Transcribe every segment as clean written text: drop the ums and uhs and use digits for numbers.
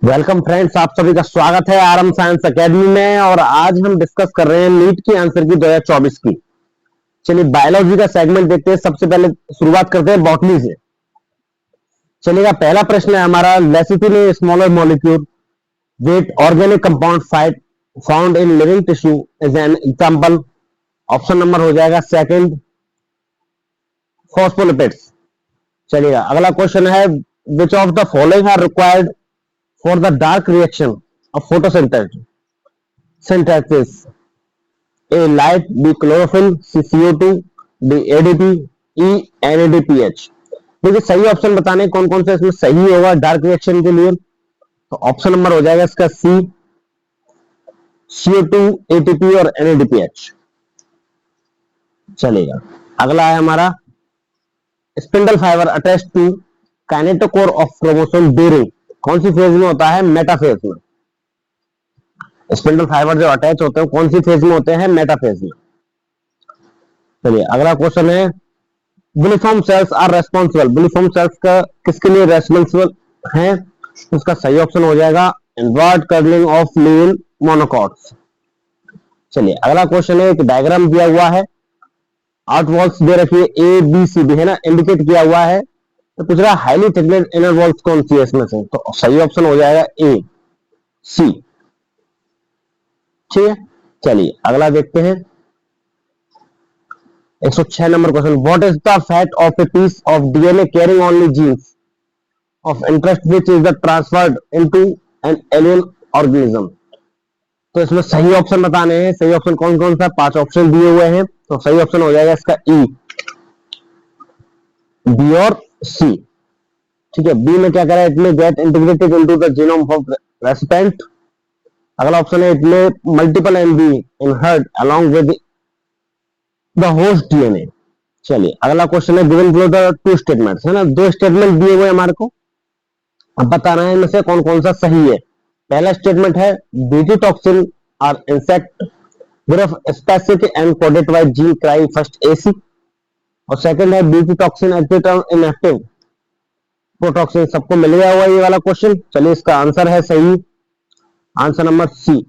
Welcome friends, आप सभी का स्वागत है आरएम साइंस एकेडमी में। और आज हम डिस्कस कर रहे हैं नीट की आंसर की 2024 की। चलिए बायोलॉजी का सेगमेंट देखते हैं। सबसे पहले शुरुआत करते हैं बॉटनी से। चलिएगा, पहला प्रश्न है हमारा, lecithin smaller molecule with organic compound fight found in living tissue is an example. Option number हो जाएगा सेकंड, फॉस्फोलिपिड्स। चलिएगा, अगला क्वेश्चन है, which of the following are required for the dark reaction of photosynthesis? A. Light, B. Chlorophyll, C. CO2, D. ADP, E. NADPH। देखिए सही option बताने कौन कौन से इसमें सही होगा डार्क रिएक्शन के लिए। तो ऑप्शन नंबर हो जाएगा इसका सी, CO2, ATP और NADPH। चलेगा, अगला है हमारा, spindle fibre attach to kinetochore of chromosome during कौन सी फेज में होता है? मेटाफेज में। स्पिंडल फाइबर जो अटैच होते हैं कौन सी फेज में होते हैं? मेटाफेज में। चलिए अगला क्वेश्चन है, bulliform cells are responsible. Bulliform cells का किसके लिए रेस्पॉन्सिबल है? उसका सही ऑप्शन हो जाएगा invert curling of lean monocots. चलिए अगला क्वेश्चन है, एक डायग्राम दिया हुआ है, 8 वॉल्स दे रखी है, ए बी सी डी है ना, इंडिकेट किया हुआ है। तो पूछ रहा हाईली थिकनेस इनर वॉल्स कौन सी है इसमें से? तो सही ऑप्शन हो जाएगा ए सी। ठीक है, चलिए अगला देखते हैं, 106 number question, what is the fate of a piece of DNA carrying only genes of interest which is the transferred into an alien organism. तो इसमें सही ऑप्शन बताने हैं। सही ऑप्शन कौन कौन सा? 5 ऑप्शन दिए हुए हैं, तो सही ऑप्शन हो जाएगा इसका ई, बी और सी। ठीक है, बी में क्या करें, इट में get integrated into the genome of recipient. अगला ऑप्शन है, इट में multiple MB inherit along with the host DNA. चलिए अगला क्वेश्चन है, गिवन बिलो द 2 स्टेटमेंट्स है ना, 2 स्टेटमेंट दिए हुए हमारे को, अब बताना है इनमें से कौन कौन सा सही है। पहला स्टेटमेंट है, BT toxin are insect group specific and coded by gene cry first AC. और सेकंड है, BT toxin active inactive protoxin. सबको मिल गया हुआ ये वाला क्वेश्चन। चलिए इसका आंसर है सही, answer number C,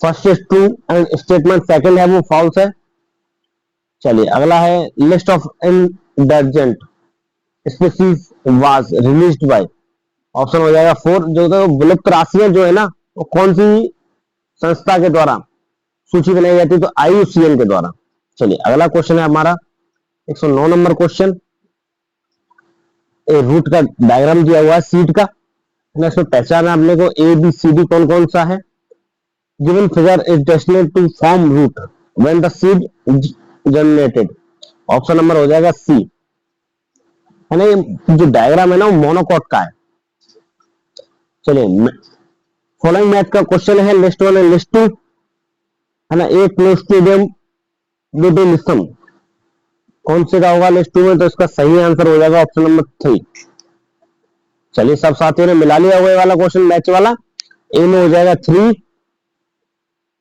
first is true and statement second है वो फॉल्स है। चलिए अगला है, list of endangered species was released by. Option हो जाएगा 4, जो तो विलुप्त राशियां जो है ना, वो कौन सी संस्था के द्वारा सूची बनाई जाती है? तो IUCN के द्वारा। चलिए अगला क्वेश्चन है हमारा 109 नंबर क्वेश्चन, रूट का डायग्राम दिया हुआ है सीड का, इसमें पहचाना आपने को ए बी सी डी कौन कौन सा है। Given figure is destined to form root when the seed germinated. Option number हो जाएगा सी, है ना। ये जो डायग्राम है ना वो मोनोकॉट का है। चलिए फॉलोइंग मैथ का क्वेश्चन है, लिस्ट 1 एंड लिस्ट 2 है ना। ए क्लोस्ट्रिडियम लुटिनिसम कौन से का होगा लिस्ट 2 में? तो इसका सही आंसर हो जाएगा ऑप्शन नंबर 3। चलिए सब साथियों ने मिला लिया हुआ वाला क्वेश्चन मैच वाला। ए में हो जाएगा 3,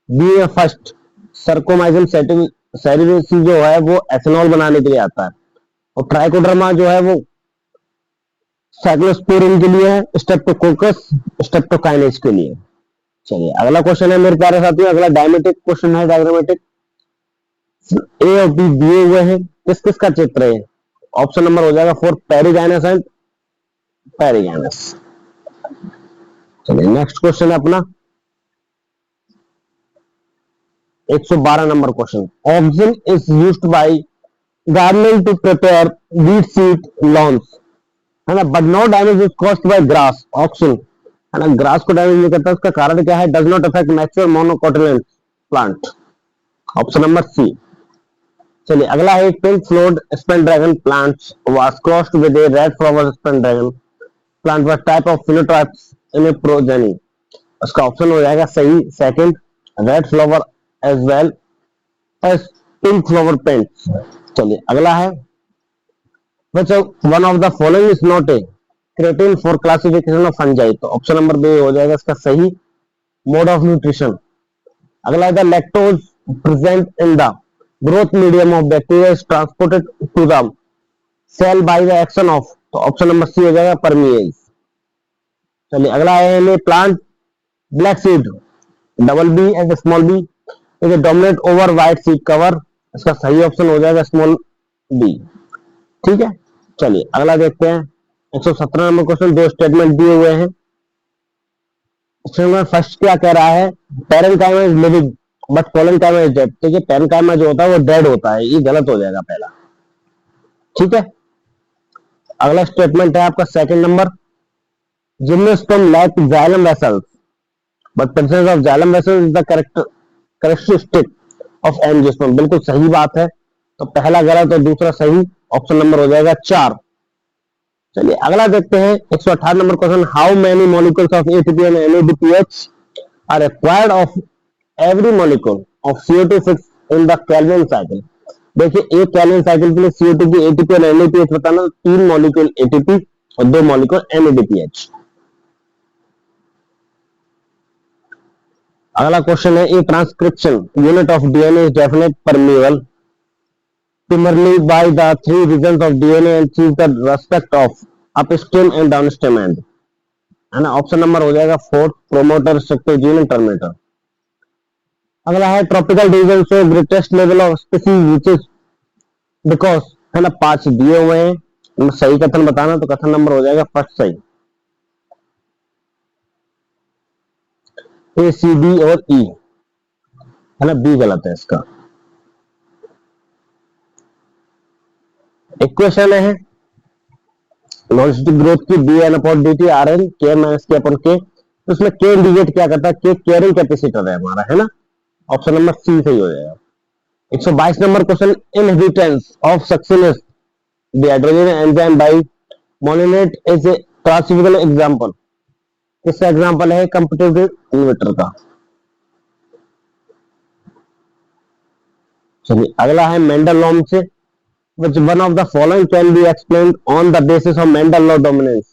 बी में फर्स्ट सर्कोमाइजम सेरिवेसी जो है वो एथेनॉल बनाने के लिए आता है, और ट्राइकोडर्मा जो है वो साइक्लोस्पोरिन के लिए है, स्ट्रेप्टोकोकस स्ट्रेप्टोकाइनेज के लिए। चलिए अगला क्वेश्चन है मेरे प्यारे साथियों, अगला डायमेटिक क्वेश्चन है, डायग्रामेटिक। ए और बी दिए हुए हैं, किस किस का चित्र है? ऑप्शन नंबर हो जाएगा 4, पेरिगैनस एंड पेरिगैनस। चलिए नेक्स्ट क्वेश्चन है अपना 112 number question, auxin is used by gardening to prepare weed seed lawns है ना, but no damage is caused by grass. Auxin है ना, ग्रास को डैमेज नहीं करता, उसका कारण क्या है? Does not affect mature monocotyledonous plant. Option number C. चलिए अगला है, pink flowered snapdragon plants was crossed with a red flower snapdragon plant व type of phenotypes in a progeny. उसका ऑप्शन हो जाएगा सही, second, red flower as well as pink flower plants. चलिए अगला है, which one of the following is not a creatine for classification of fungi। तो option number B हो जाएगा इसका सही, मोड ऑफ न्यूट्रिशन। अगला है, lactose present in the growth medium of bacteria is transported to the cell by the action of. तो option number C हो जाएगा परमिएज। चलिए अगला है plant black seed, double B and small B is dominate over white seed cover. इसका सही option हो जाएगा स्मॉल बी। ठीक है, चलिए अगला देखते हैं 117 नंबर क्वेश्चन। दो स्टेटमेंट दिए हुए हैं। स्टेटमेंट फर्स्ट क्या कह रहा है, parenchyma is living but collenchyma is dead. देखिए पेरेंकाइमा जो होता है वो डेड होता है, ये गलत हो जाएगा पहला। ठीक है, अगला स्टेटमेंट है आपका second number, gymnosperm lack xylem vessels but presence of xylem vessels is the characteristic of angiosperm. बिल्कुल सही बात है, तो पहला गलत और दूसरा सही, ऑप्शन नंबर हो जाएगा 4। चलिए अगला देखते हैं 118 number question. How many molecules of ATP and NADPH are required of every molecule of CO2 fix in the Calvin cycle. देखिए एक केल्विन साइकिल के लिए CO2 की एटीपी और एनएडीपीएच बताना, 3 मॉलिक्यूल एटीपी और 2 मॉलिक्यूल एनएडीपीएच। अगला क्वेश्चन है, a transcription unit of DNA is definite permeable primarily by the 3 regions of DNA and choose the respect of upstream and downstream end, है ना। Option number हो जाएगा 4, promoter, restrictive gene and terminator. अगला है tropical region से greatest level of species which is because, है ना। 5 दिए हुए हैं, सही कथन बताना, तो कथन नंबर हो जाएगा फर्स्ट सही, ए सी बी और ई, है ना। बी गलत है इसका। इक्वेशन है वेलोसिटी ग्रोथ की D N upon D T R N K minus K upon K, तो उसमें के इंडिकेट क्या करता है, के कैरिंग कैपेसिटर है हमारा, है ना। ऑप्शन नंबर सी सही हो जाएगा। 122 नंबर question, inhibition of succinic dehydrogenase enzyme by malonate is a classical example. इसका एग्जांपल है कॉम्पिटिटिव इन्वर्टर का। चलिए अगला है मेंडल लॉ से, which one of the following can be explained on the basis of Mendel law dominance,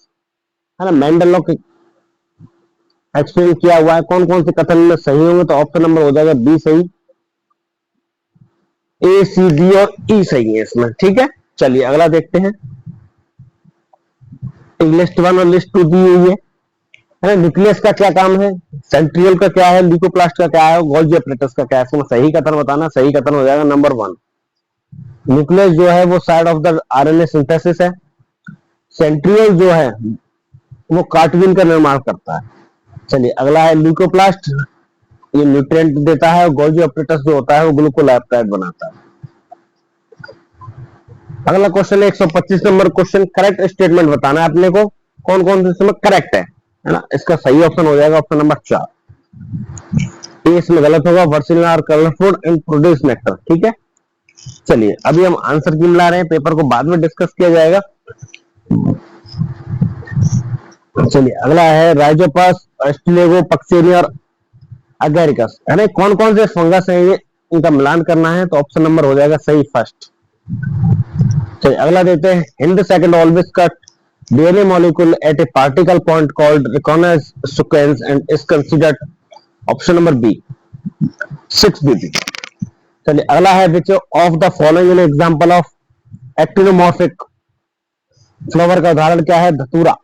है ना। Mendel law explain किया हुआ है, कौन कौन से कथन में सही होंगे, तो ऑप्शन नंबर हो जाएगा बी सही, ए सी डी और ई सही है इसमें। ठीक है, चलिए अगला देखते हैं। लिस्ट 1 और लिस्ट 2 दी हुई है ना। न्यूक्लियस का क्या काम है, सेंट्रियल का क्या है, ल्यूकोप्लास्ट का क्या है, गोल्गी apparatus का क्या है, इसमें सही कथन बताना। सही कथन हो जाएगा नंबर 1, न्यूक्लियस जो है वो side of the RNA synthesis है। सेंट्रियल जो है वो कार्टविन का निर्माण करता है। चलिए अगला है ल्यूकोप्लास्ट, ये न्यूट्रिएंट देता है, और गोल्गी apparatus जो होता है वो ग्लूकोलाइपेटाइड बनाता है। अगला क्वेश्चन है 125 नंबर क्वेश्चन, करेक्ट स्टेटमेंट बताना है अपने को, कौन कौन से इसमें करेक्ट है ना। इसका सही ऑप्शन हो जाएगा ऑप्शन नंबर 4, ए इसमें गलत होगा, वर्सिल are colourful and produce nectar. ठीक है, चलिए अभी हम आंसर की मिला रहे हैं, पेपर को बाद में डिस्कस किया जाएगा। चलिए अगला है राइजोपस, एस्टिलेगो, पक्सेरिया और अगेरिकस, है ना। कौन कौन से फंगस है ये, इनका मिलान करना है, तो ऑप्शन नंबर हो जाएगा सही फर्स्ट। चलिए अगला देखते हैं, Hind second always cut DNA molecule at a particle point called recognise sequence and is considered, option number B 6 BB. चलिए अगला है, which of the following an example of actinomorphic flower का उदाहरण क्या है, धतूरा।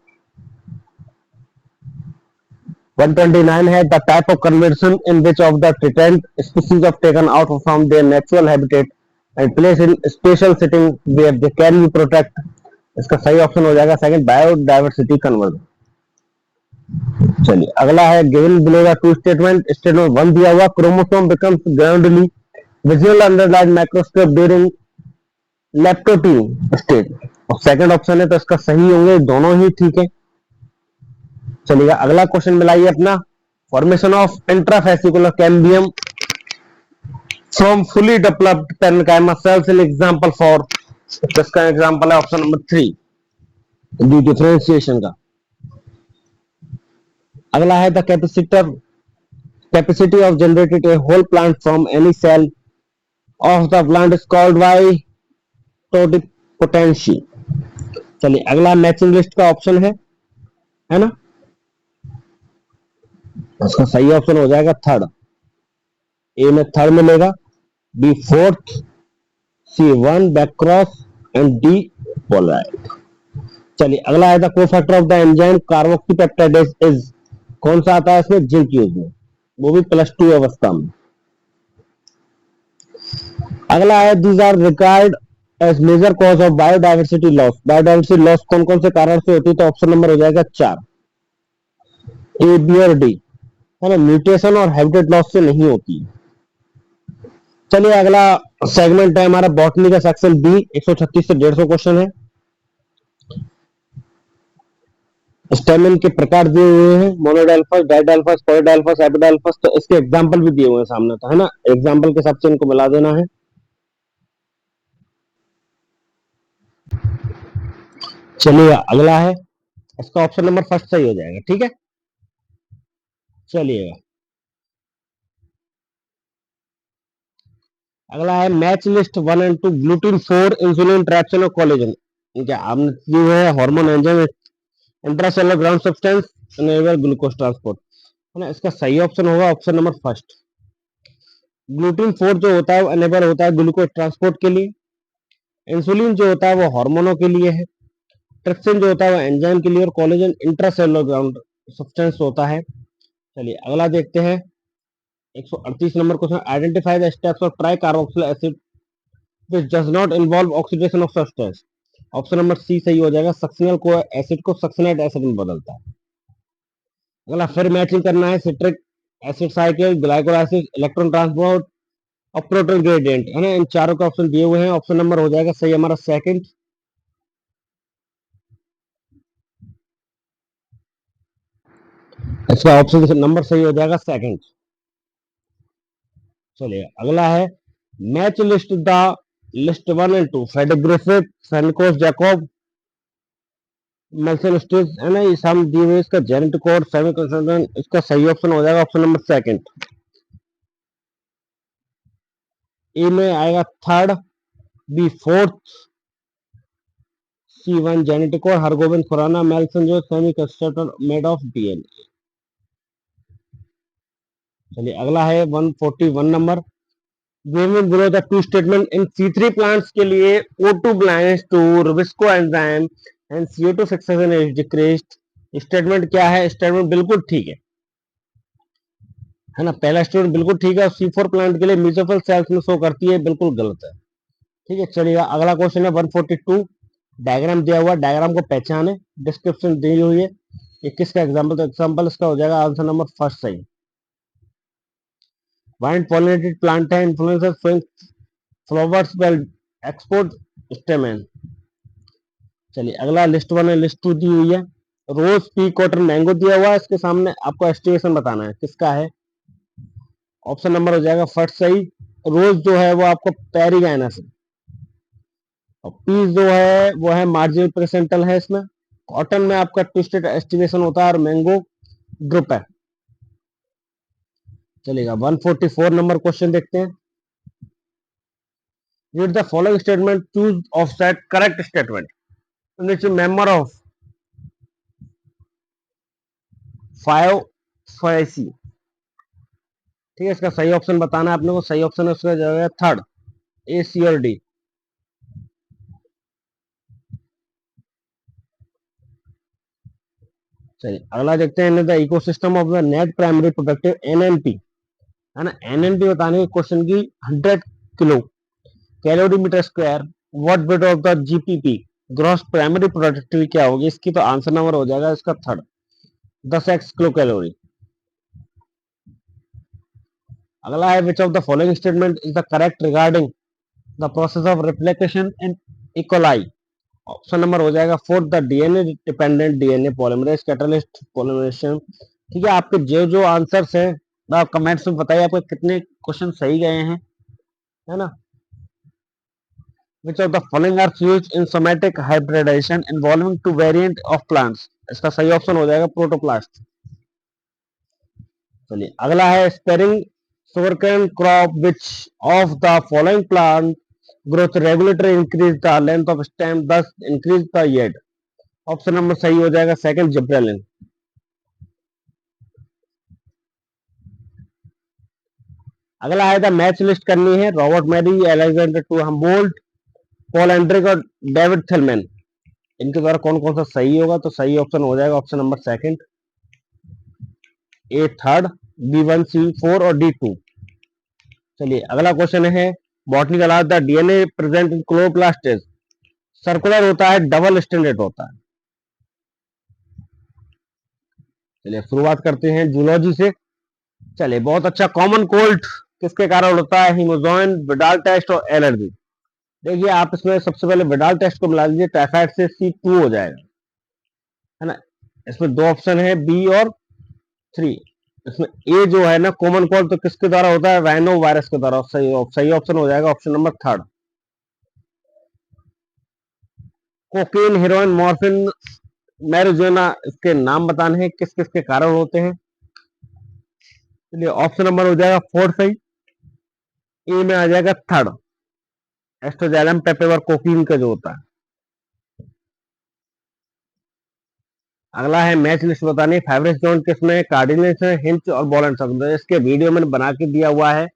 129 है, the type of conversion in which of the threatened species of taken out from their natural habitat and place in special setting where they can B protect. इसका सही option हो जाएगा सेकंड, बायोडायवर्सिटी कन्वर्जन। चलिए अगला है, given below the 2 statement. Statement 1 दिया हुआ, chromosome becomes gradually visual under light microscope during leptotene state, और सेकंड ऑप्शन है, तो इसका सही होंगे दोनों ही। ठीक है, चलिएगा अगला क्वेश्चन मिलाइए अपना, formation of intrafascicular cambium from fully developed parenchyma cells in example for, इसका एग्जांपल है ऑप्शन नंबर 3, दी डिफरेंशिएशन का। अगला है, the capacity of generated a whole plant from any cell of the plant is called by totipotency. चलिए अगला matching list का option है ना। इसका सही ऑप्शन हो जाएगा थर्ड, ए में थर्ड मिलेगा, B fourth, C 1 back cross and D पोलराइड। चलिए अगला है the cofactor of the enzyme carboxypeptidase is, कौन सा आता है इसमें, जिंक यूज में, वो भी +2 अवस्था में। अगला है these are regard as major cause of biodiversity loss, biodiversity loss कौन कौन से कारण से होती है, तो ऑप्शन नंबर हो जाएगा 4, ए बी और डी, है ना, म्यूटेशन और हैबिटेट लॉस से नहीं होती। चलिए अगला सेगमेंट है हमारा बॉटनी का सेक्शन बी, 136 से 150 क्वेश्चन है। स्टेमिन के प्रकार दिए हुए हैं, मोनोडाल्फस, डाइडाल्फस, पॉलीडाल्फस, एपिडाल्फस, तो इसके एग्जांपल भी दिए हुए हैं सामने, तो है ना, एग्जांपल के हिसाब से इनको मिला देना है। चलिए अगला है, इसका ऑप्शन नंबर फर्स्ट सही हो जाएगा, ठीक है। चलिएगा अगला है मैच लिस्ट 1 और 2 ग्लूटीन 4 इंसुलिन ट्रैक्शन और कोलेजन, क्या आपने दी हुई है hormone enzyme intracellular ground substance enable glucose transport, है ना, इसका सही ऑप्शन होगा ऑप्शन नंबर फर्स्ट। ग्लूटीन 4 जो होता है वो एनेबल होता है ग्लूकोज ट्रांसपोर्ट के लिए, इंसुलिन जो होता है वो हार्मोनों के लिए है, ट्रिप्सिन जो होता है वो एंजाइम के लिए, और कोलेजन इंट्रासेलुलर ग्राउंड सब्सटेंस होता है। चलिए अगला देखते हैं 138 number question, identify the steps of tri carboxylic acid which does not involve oxidation of substance, option number C सही हो जाएगा, सक्सिनल को एसिड को सक्सिनेट एसिड में बदलता है। अगला फिर मैचिंग करना है citric acid cycle, glycol acid, electron transport और प्रोटॉन ग्रेडियंट, है ना, इन चारों का ऑप्शन दिए हुए हैं, ऑप्शन नंबर हो जाएगा सही हमारा सेकंड। इसका ऑप्शन नंबर सही हो जाएगा सेकंड। चलिए अगला है मैच लिस्ट द लिस्ट 1 और 2 फ्रेडरिक ग्रिफिथ, फेनिकोस जैकोब, मेल्सन स्टेज, है ना, ये सम दिए हुए, इसका जेनेटिक कोड सेमी कंसल्टेंट, इसका सही ऑप्शन हो जाएगा ऑप्शन नंबर सेकंड। ए में आएगा third, B fourth, C1 genetic और हरगोविंद खुराना, मेल्सन जो semi constructor made of DNA. चलिए अगला है 141 number, given below the two statement in C3 plants के लिए O2 binds to Rubisco enzyme and CO2 fixation is decreased, statement क्या है, स्टेटमेंट बिल्कुल ठीक है ना, पहला स्टेटमेंट बिल्कुल ठीक है, C4 प्लांट के लिए म्यूसिफल सेल्स में शो करती है, बिल्कुल गलत है, ठीक है। चलिए अगला क्वेश्चन है 142, डायग्राम दिया हुआ, डायग्राम को पहचाने, डिस्क्रिप्शन दी हुई है, ये किसका एग्जांपल, तो एग्जांपल इसका हो जाएगा आंसर नंबर फर्स्ट सही। वाइंड पॉलिनेटेड प्लांट है, influencer showing flowers well export स्टेमन। चलिए अगला लिस्ट 1 है, लिस्ट 2 दी हुई है, रोज पी कॉटन मैंगो दिया हुआ है, इसके सामने आपको एस्टिमेशन बताना है किसका है, ऑप्शन नंबर हो जाएगा फर्स्ट सही। रोज जो है वो आपको पेरिगैनस है, और पीस जो है वो है मार्जिनल प्रेसेंटल है इसमें, कॉटन में आपका ट्विस्टेड एस्टिमेशन होता है, और मैंगो ड्रुप है। चलेगा 144 नंबर क्वेश्चन देखते हैं, read the following statement, choose offset correct statement, नीचे मेंबर ऑफ 5 फाइसी, ठीक है, इसका सही ऑप्शन बताना है अपने को, सही ऑप्शन है उसका जाएगा थर्ड, ए सी और डी। चलिए अगला देखते हैं the ecosystem of the net primary productive NNP, है ना, एनएनपी बताने के क्वेश्चन की 100 kilo calorie metre square, what bit of the GPP gross primary productivity क्या होगी, इसकी तो आंसर नंबर हो जाएगा इसका थर्ड, 10x किलो कैलोरी। अगला है which of the following statement is the correct regarding the process of replication in E coli, option number हो जाएगा fourth, the DNA dependent DNA polymerase catalyst polymerisation, ठीक है। आपके जो जो आंसर्स हैं आप कमेंट्स में बताइए आपके कितने क्वेश्चन सही गए हैं, है ना। Which of the following are used in somatic hybridisation involving two variant of plants, इसका सही ऑप्शन हो जाएगा प्रोटोप्लास्ट। चलिए अगला है spraying sugarcane crop which of the following plant growth regulatory increase the length of stem thus increase the yield, option number सही हो जाएगा सेकंड, जिब्रेलिन। अगला है द मैच लिस्ट करनी है, Robert Mary, Alexander to Humboldt, Paul एंड्रिक और David Tilman, इनके द्वारा कौन कौन सा सही होगा, तो सही ऑप्शन हो जाएगा ऑप्शन नंबर सेकंड, ए थर्ड, B1 C4 और D2। चलिए अगला क्वेश्चन है, बॉटनी का the DNA present in chloroplast is circular होता है, डबल स्टैंडर्ड होता है। चलिए शुरुआत करते हैं जूलॉजी से। चलिए बहुत अच्छा, कॉमन कोल्ड किसके कारण होता है, हिमोजोइन, विडाल टेस्ट और एलर्जी। देखिए आप इसमें सबसे पहले विडाल टेस्ट को मिला लीजिए, टाइफाइड से C2 हो जाएगा, है ना। इसमें दो ऑप्शन है बी और थ्री। इसमें ए जो है ना कॉमन कोल्ड, तो किसके द्वारा होता है, राइनो वायरस के द्वारा। सही ऑप्शन हो जाएगा option number third. Cocaine, heroin, morphine, marijuana, इसके नाम बताने हैं किस किस के कारण होते हैं। चलिए ऑप्शन नंबर हो जाएगा फोर्थ सही, ए में आ जाएगा थर्ड, एस्ट्रोजैलम पेपेवर कोकीन का जो होता है। अगला है मैच लिस्ट बतानी, फेवरेट जोन किसमें, कार्डिनल्स है, हिंच और बॉल एंड सॉक। इसके वीडियो मैंने बना के दिया हुआ है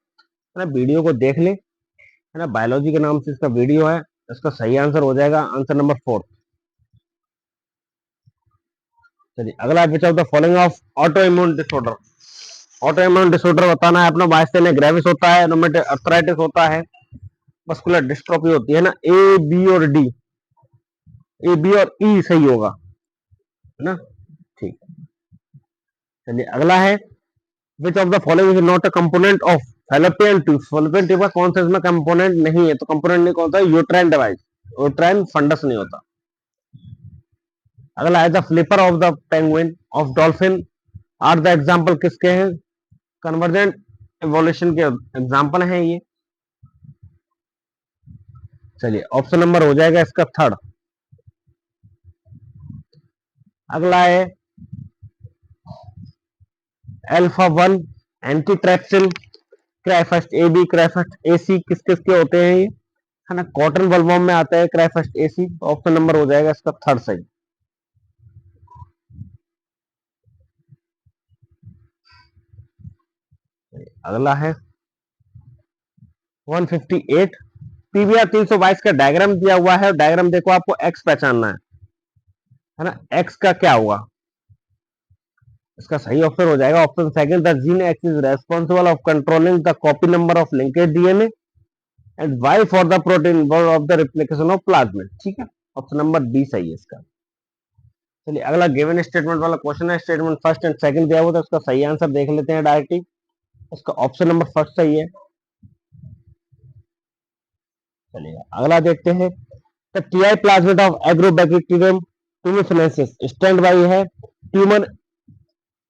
ना, वीडियो को देख ले, है ना। बायोलॉजी के नाम से इसका वीडियो है। इसका सही आंसर हो जाएगा आंसर नंबर फोर्थ। चलिए अगला, which of the following of auto immune disorder. Auto immune disorder बताना है अपना, माइस्थेनिया ग्रेविस होता है, रूमेटॉइड अर्थराइटिस होता है, मस्कुलर डिस्ट्रोफी होती है ना। ए, बी और डी, ए, बी और ई सही होगा, है ना। ठीक, चलिए अगला है, which of the following is not a component of fallopian tube. Fallopian tube का कौन सा इसमें कंपोनेंट नहीं है, तो कंपोनेंट नहीं कौन सा, यूट्राइन डिवाइस, यूट्राइन फंडस नहीं होता। अगला है, the flipper of the penguin of dolphin are the example किसके हैं, कन्वर्जेंट एवोल्यूशन के एग्जाम्पल हैं ये। चलिए ऑप्शन नंबर हो जाएगा इसका थर्ड। अगला है अल्फा 1 एंटी ट्रैप्सिल, क्राइफस्ट ए बी, क्राइफस्ट ए सी, किस किस के होते हैं ये, है ना। कॉटन बल्बॉम में आता है क्राइफस्ट ए सी, ऑप्शन नंबर हो जाएगा इसका थर्ड सही। अगला है 158, पीवीआर 322 का डायग्राम दिया हुआ है, डायग्राम देखो, आपको एक्स पहचानना है ना। एक्स का क्या हुआ, इसका सही ऑप्शन हो जाएगा option second, the gene X is responsible of controlling the copy number of linkage DNA and Y for the protein of the replication of plasmid. ठीक है, ऑप्शन नंबर बी सही है इसका। चलिए अगला गिवन स्टेटमेंट वाला क्वेश्चन है, statement first and second दिया हुआ, तो इसका सही आंसर देख लेते हैं डायरेक्टली। इसका ऑप्शन नंबर फर्स्ट सही है। चलिए अगला देखते हैं, the Ti plasmid of Agrobacterium tumefaciens stand by है tumour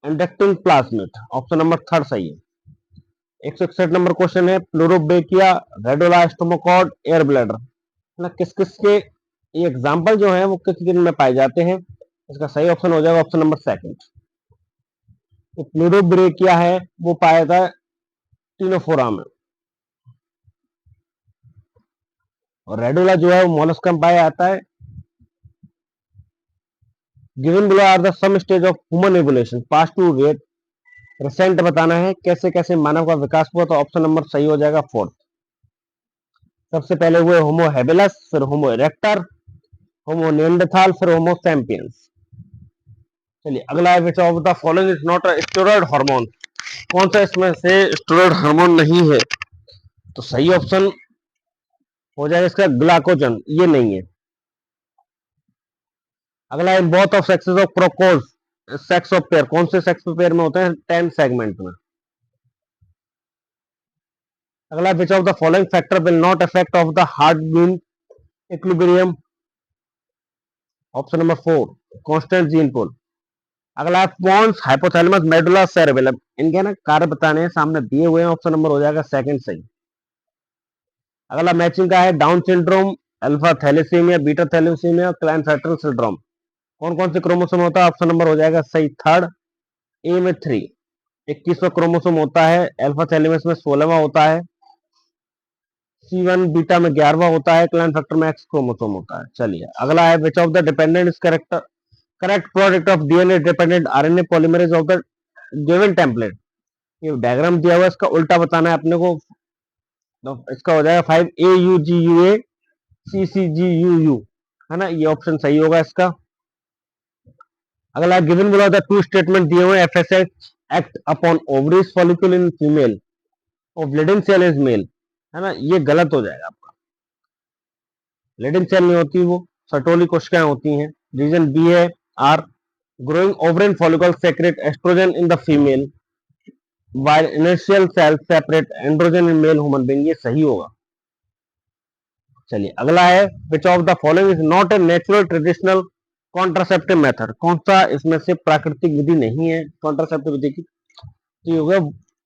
inducing plasmid, option number third सही है। 161 नंबर क्वेश्चन है, प्लूरोबेकिया, रेडोला, स्टोमोकॉड, एयर ब्लैडर, ना किस किस के ये एग्जाम्पल जो है वो किस दिन में पाए जाते हैं। इसका सही ऑप्शन हो जाएगा ऑप्शन नंबर सेकंड। तो प्लूरोब्रेकिया है वो पाया जाता है टीनोफोरा में, और रेडोला जो है वो मोलस्कम पाया जाता है। Given below are the some stage of human evolution past to rate, recent बताना है कैसे कैसे मानव का विकास हुआ, तो ऑप्शन नंबर सही हो जाएगा फोर्थ। सबसे पहले हुए होमो हेबिलस, फिर होमो इरेक्टर, होमो निएंडरथाल, फिर होमो सैपियंस। चलिए अगला है, which of the following is not a steroid hormone. कौन सा इसमें से स्टेरॉयड हार्मोन नहीं है, तो सही ऑप्शन हो जाएगा इसका ग्लाइकोजन, ये नहीं है। अगला है, बोथ ऑफ सेक्सेस ऑफ प्रोकोज सेक्स ऑफ पेयर, कौन से सेक्स पेयर में होते हैं, 10 सेगमेंट में। अगला, which of the following factor will not affect of the Hardy बीन equilibrium, option number four, constant gene pool. अगला, पॉन्स, हाइपोथैलेमस, मेडुला, सेरेबेलम, इनके ना कार्य बताने हैं, सामने दिए हुए हैं, ऑप्शन नंबर हो जाएगा सेकंड सही। अगला मैचिंग का है, Down syndrome, alpha thalassemia, beta thalassemia, Klinefelter syndrome, कौन कौन से क्रोमोसोम होता है, ऑप्शन नंबर हो जाएगा सही थर्ड, ए में 3, 21वां क्रोमोसोम होता है, अल्फा थैलेमस में 16वां होता है, C1 बीटा में 11वां होता है, क्लाइनफेक्टर में एक्स क्रोमोसोम होता है। चलिए अगला है, which of the dependent is correct product of DNA dependent RNA polymerase of the given template. ये डायग्राम दिया हुआ है, इसका उल्टा बताना है अपने को, तो इसका हो जाएगा 5 AUGUA CCGUU, है ना, ये ऑप्शन सही होगा इसका। अगला given below the two statement दिए हुए, FSH act upon ovaries follicle in female और ब्लीडिंग सेल इज मेल, है ना, ये गलत हो जाएगा आपका। ब्लीडिंग सेल नहीं होती, वो सटोली कोशिकाएं होती हैं। रीजन बी है are, growing ovarian follicle secrete estrogen in the female while initial cells separate androgen in male human being, ये सही होगा। चलिए अगला है, which of the following is not a natural traditional contraceptive method, कौन सा इसमें से प्राकृतिक विधि नहीं है कॉन्ट्रासेप्टिव विधि की, तो ये होगा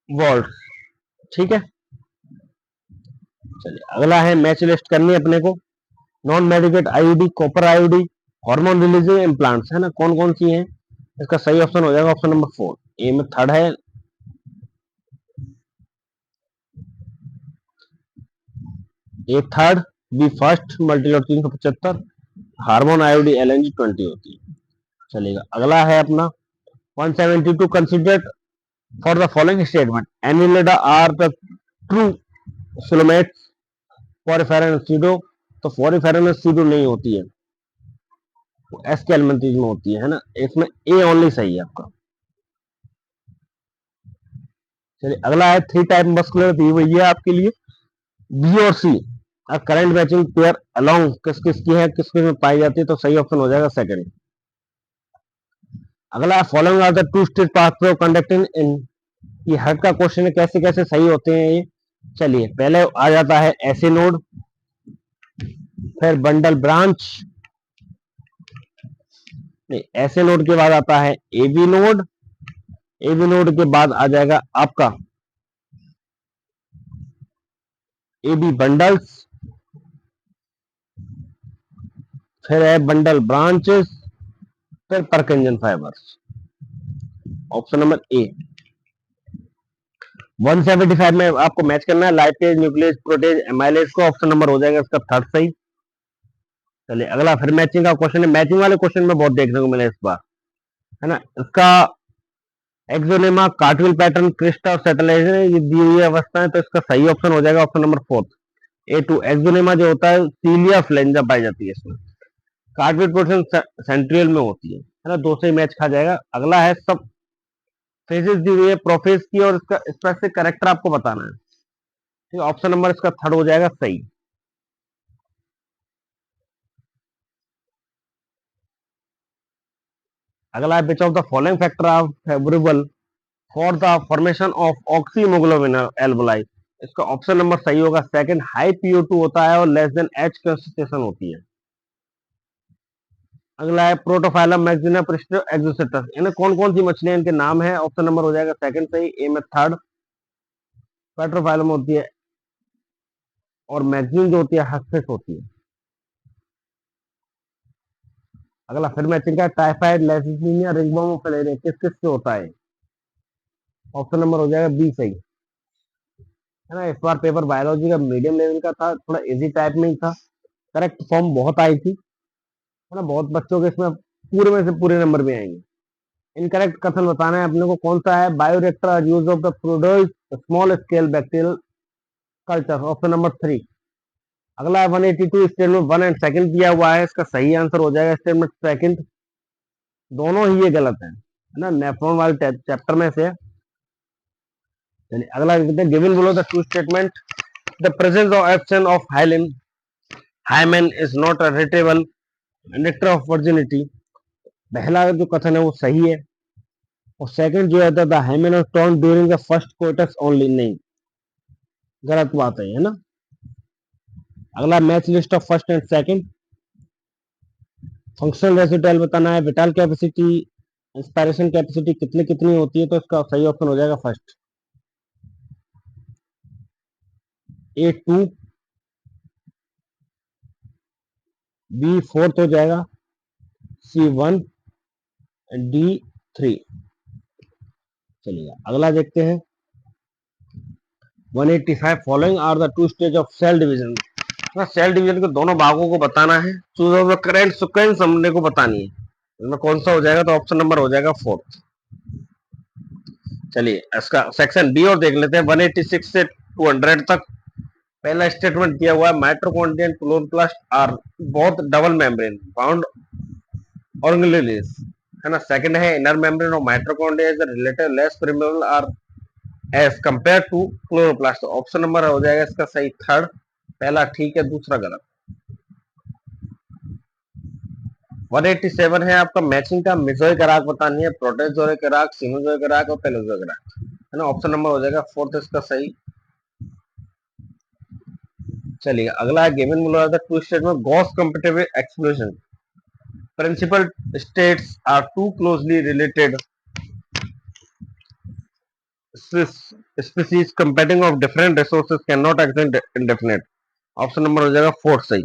वॉल्ट। ठीक है, चलिए अगला है, मैच लिस्ट करनी है अपने को। Non medicated IUD, copper IUD, hormone releasing implants, है ना, कौन कौन सी हैं, इसका सही ऑप्शन हो जाएगा ऑप्शन नंबर 4। ए में थर्ड है, ए थर्ड, बी फर्स्ट, मल्टीलॉट 375, हार्मोन आईओडी एलएनजी 20 होती है। चलेगा अगला है अपना 172, considered for the following statement, Annelida are the true coelomates फॉरिफेरन सीडो, तो फॉरिफेरन सीडो नहीं होती है, एस के एलिमेंट्रीज में होती है ना, इसमें ए ओनली सही है आपका। चलिए अगला है, थ्री टाइप मस्कुलर दी हुई है आपके लिए, बी और सी, करंट मैचिंग पेयर अलोंग किस किस की है, किस किस में पाई जाती है, तो सही ऑप्शन हो जाएगा सेकंड। अगला, following are the two stage pathway of conducting in, ये हर्ट का क्वेश्चन है, कैसे कैसे सही होते हैं ये। चलिए पहले आ जाता है ऐसे नोड, फिर बंडल ब्रांच, नहीं ऐसे नोड के बाद आता है एबी नोड, एबी नोड के बाद आ जाएगा आपका एबी बंडल्स, फिर है बंडल ब्रांचेस, फिर परकिंजन फाइबर्स, ऑप्शन नंबर ए। 175 में आपको मैच करना है लाइपेज, न्यूक्लियस, प्रोटेज, एमाइलेज को, ऑप्शन नंबर हो जाएगा इसका थर्ड सही। चलिए अगला, फिर मैचिंग का क्वेश्चन है, मैचिंग वाले क्वेश्चन में बहुत देखने को मिले इस बार, है ना, इसका एक्सोनेमा, कार्टविल पैटर्न, क्रिस्टा और सेटेलाइजेशन, ये दी हुई अवस्था है, तो इसका सही ऑप्शन हो जाएगा ऑप्शन नंबर फोर्थ, A2। एक्सोनेमा जो होता है सीलिया फ्लेंजा पाई जाती है इसमें, कार्टविल पोर्शन सेंट्रियल में होती है ना, दो से मैच खा जाएगा। अगला है, सब फेजेस दी हुई है प्रोफेज की और इसका स्पेसिफिक करेक्टर आपको बताना है, ठीक है, ऑप्शन नंबर इसका थर्ड हो जाएगा सही। अगला है, which of the following factor are favourable for the formation of oxyhaemoglobin एल्बुलाई, इसका ऑप्शन नंबर सही होगा सेकंड, हाई PO2 होता है और लेस देन H कंसंट्रेशन होती है। अगला है, प्रोटोफाइलम, मैक्सिना, प्रिस्टो, एक्सोसेटस, इन्हें कौन कौन सी मछलियां, इनके नाम है, ऑप्शन नंबर हो जाएगा सेकंड सही। ए में थर्ड पेट्रोफाइलम होती है और मैक्सिन जो होती है हस्फिश होती है। अगला, फिर मैचिंग का, टाइफाइड, लेसिथीनिया, रिंगवर्म और फिलेरिया किस किस से होता है, ऑप्शन नंबर हो जाएगा बी सही, है ना। इस बार पेपर बायोलॉजी का मीडियम लेवल का था, थोड़ा इजी टाइप में ही था, करेक्ट फॉर्म बहुत आई थी, है ना, बहुत बच्चों के इसमें पूरे में से पूरे नंबर भी आएंगे। इनकरेक्ट कथन बताना है अपने को, कौन सा है, bioreactor use of the produce small scale bacterial culture, option number 3। अगला है 182, स्टेटमेंट 1 एंड सेकंड दिया हुआ है, इसका सही आंसर हो जाएगा स्टेटमेंट सेकंड, दोनों ही ये गलत है ना, नेफ्रॉन वाले चैप्टर में से। चलिए अगला देखते हैं, given below the two statement, the presence of absence of hyaline hymen is not a readable indicator of virginity, पहला जो कथन है वो सही है, और सेकंड जो है the hymen of turn during the first quarters only, नहीं, गलत बात है ना। अगला, match list of first and second, functional residual बताना है, विटाल कैपेसिटी, इंस्पायरेशन कैपेसिटी कितनी कितनी होती है, तो इसका सही ऑप्शन हो जाएगा फर्स्ट, A2, B फोर्थ हो जाएगा, C1, D3। चलिए अगला देखते हैं, 185, following are the two stage of cell division, cell division के दोनों भागों को बताना है, choose of the correct sequence हमने को बतानी है, इसमें कौन सा हो जाएगा, तो ऑप्शन नंबर हो जाएगा फोर्थ। चलिए इसका सेक्शन बी और देख लेते हैं, 186 से 200 तक, पहला स्टेटमेंट दिया हुआ है mitochondria and chloroplast are both double membrane bound organelles, है ना। सेकंड है inner membrane of mitochondria is relative less permeable are as compare to chloroplast. Option number हो जाएगा इसका सही थर्ड, पहला ठीक है दूसरा गलत। 187 है आपका मैचिंग का मेसोइक राग बतानी है, प्रोटेजोइक राग, सिनोजोइक राग और पेलोजोइक राग, है ना। ऑप्शन नंबर हो जाएगा फोर्थ इसका सही। चलिए अगला है गिवन बोला था टू स्टेट में Gause competitive explosion principle states are two closely related species competing of different resources cannot exist indefinite। Option number हो जाएगा फोर्थ सही।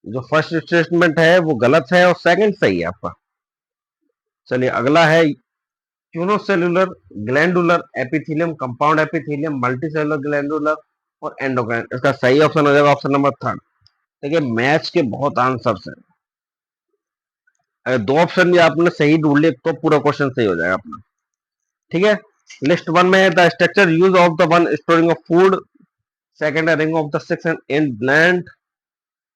जो फर्स्ट स्टेटमेंट है वो गलत है और सेकंड सही है आपका। चलिए अगला है unicellular glandular epithelium, compound epithelium, multicellular glandular और एंडोक्राइन। इसका सही ऑप्शन हो जाएगा ऑप्शन नंबर थर्ड। देखिए मैच के बहुत आंसर्स हैं, अगर दो ऑप्शन भी आपने सही ढूंढ लिए तो पूरा क्वेश्चन सही हो जाएगा अपना। ठीक है, लिस्ट वन में the structure use of the one storing of food, second है ring of the six and in land,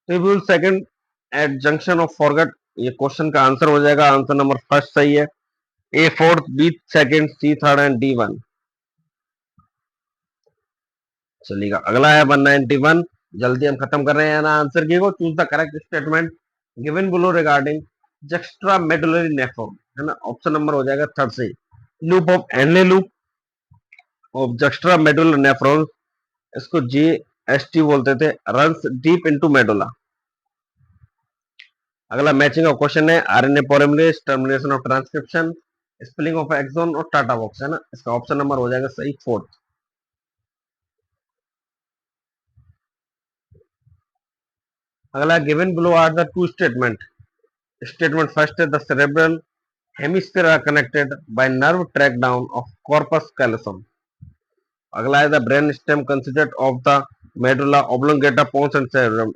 ट्रिब्यूल second at junction of forget. ये क्वेश्चन का आंसर हो जाएगा आंसर नंबर फर्स्ट सही है, A fourth, B second, C third and D one. चलिएगा अगला है 191, जल्दी हम खत्म कर रहे हैं ना आंसर की को। Choose the correct statement given below regarding juxtamedullary nephron, है ना। ऑप्शन नंबर हो जाएगा थर्ड सही। Loop of Henle loop of juxtamedullary nephron, इसको जीएसटी बोलते थे, रन्स डीप इनटू मेडुला। अगला मैचिंग का क्वेश्चन है RNA polymerase, termination of transcription, splicing of exon और टाटा बॉक्स, है ना। इसका ऑप्शन नंबर हो जाएगा सही फोर्थ। अगला given below are the two statement. Statement first है the cerebral hemisphere are connected by nerve track down of corpus callosum. अगला है the brain stem consisted of the medulla oblongata pons and cerebrum.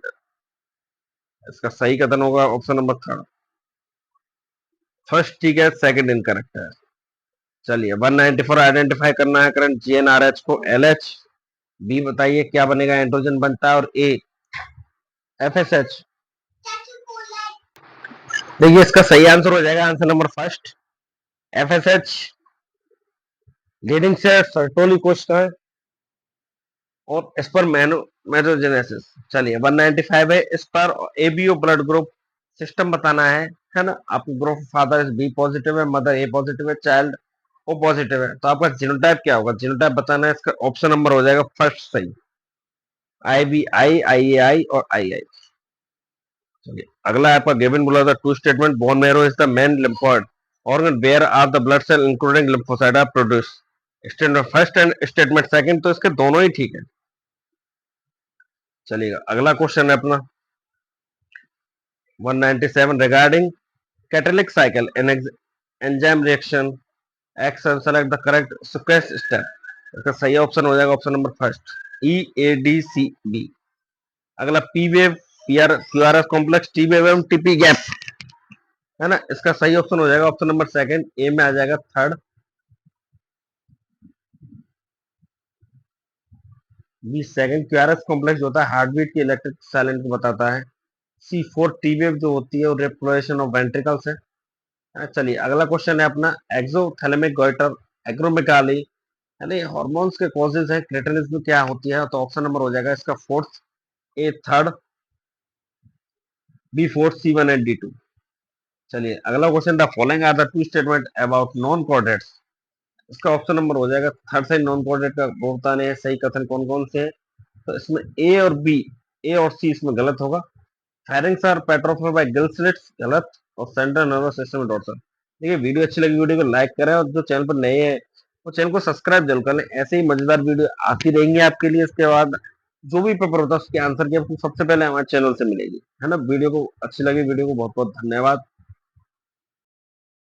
इसका सही कथन होगा option number third. First ठीक है, second incorrect है। चलिए 194 आइडेंटिफाई करना है करंट जीएनआरएच को एलएच। बी बताइए क्या बनेगा, एंड्रोजन बनता है, और ए एफएसएच। देखिए इसका सही आंसर हो जाएगा answer number first FSH, leading से सर्टोली कोशिका है और इस पर मेटोजेनेसिस। चलिए 195 है, इस पर एबीओ ब्लड ग्रुप सिस्टम बताना है ना। आपको ग्रुप फादर बी पॉजिटिव है, मदर ए पॉजिटिव है, चाइल्ड ओ पॉजिटिव है, तो आपका जीनोटाइप क्या होगा, जीनोटाइप बताना है। इसका ऑप्शन नंबर हो जाएगा फर्स्ट सही, आई बी आई, आई ए आई और आई आई। चलिए अगला है आपका गिवन बोला था two statement bone marrow is the main lymphoid organ where are the blood cell including lymphocyte are produced। Statement first and statement second तो इसके दोनों ही ठीक है। चलिएगा अगला क्वेश्चन है अपना 197 regarding catalytic cycle in enzyme reaction action select the correct sequence step. इसका सही ऑप्शन हो जाएगा option number first E A D C B. अगला P wave, P R Q R S complex, T wave एवं TP gap, है ना। इसका सही ऑप्शन हो जाएगा ऑप्शन नंबर सेकंड, ए में आ जाएगा third, B second. Q R S complex होता है हार्ट बीट की इलेक्ट्रिक साइलेंट को बताता है। सी फोर टी वेव जो होती है वो रेफ्लोरेशन ऑफ वेंट्रिकल्स है। चलिए अगला क्वेश्चन है अपना एक्सोथैलेमिक गोइटर एक्रोमेगाली, यानी हार्मोन्स के कॉजेज है क्रेटिनिज्म क्या होती है, तो ऑप्शन नंबर हो जाएगा इसका fourth, A third, B fourth, C one and D two. चलिए अगला question the following are the two statement about non coordinates. इसका ऑप्शन नंबर हो जाएगा थर्ड से नॉन कोऑर्डिनेट का बताने हैं सही कथन कौन कौन से हैं। तो इसमें ए और बी, ए और सी इसमें गलत होगा। Pharynx are perforated by gill slits गलत, और सेंट्रल नर्वस सिस्टम डोर्सल। देखिए वीडियो अच्छी लगी वीडियो को लाइक करें, और जो चैनल पर नए हैं वो चैनल को सब्सक्राइब जरूर कर लें। ऐसे ही मजेदार वीडियो आती रहेंगी आपके लिए। इसके बाद जो भी पेपर होता है उसके आंसर की आपको सबसे पहले हमारे चैनल से मिलेगी, है ना। वीडियो को अच्छी लगी वीडियो को बहुत बहुत धन्यवाद।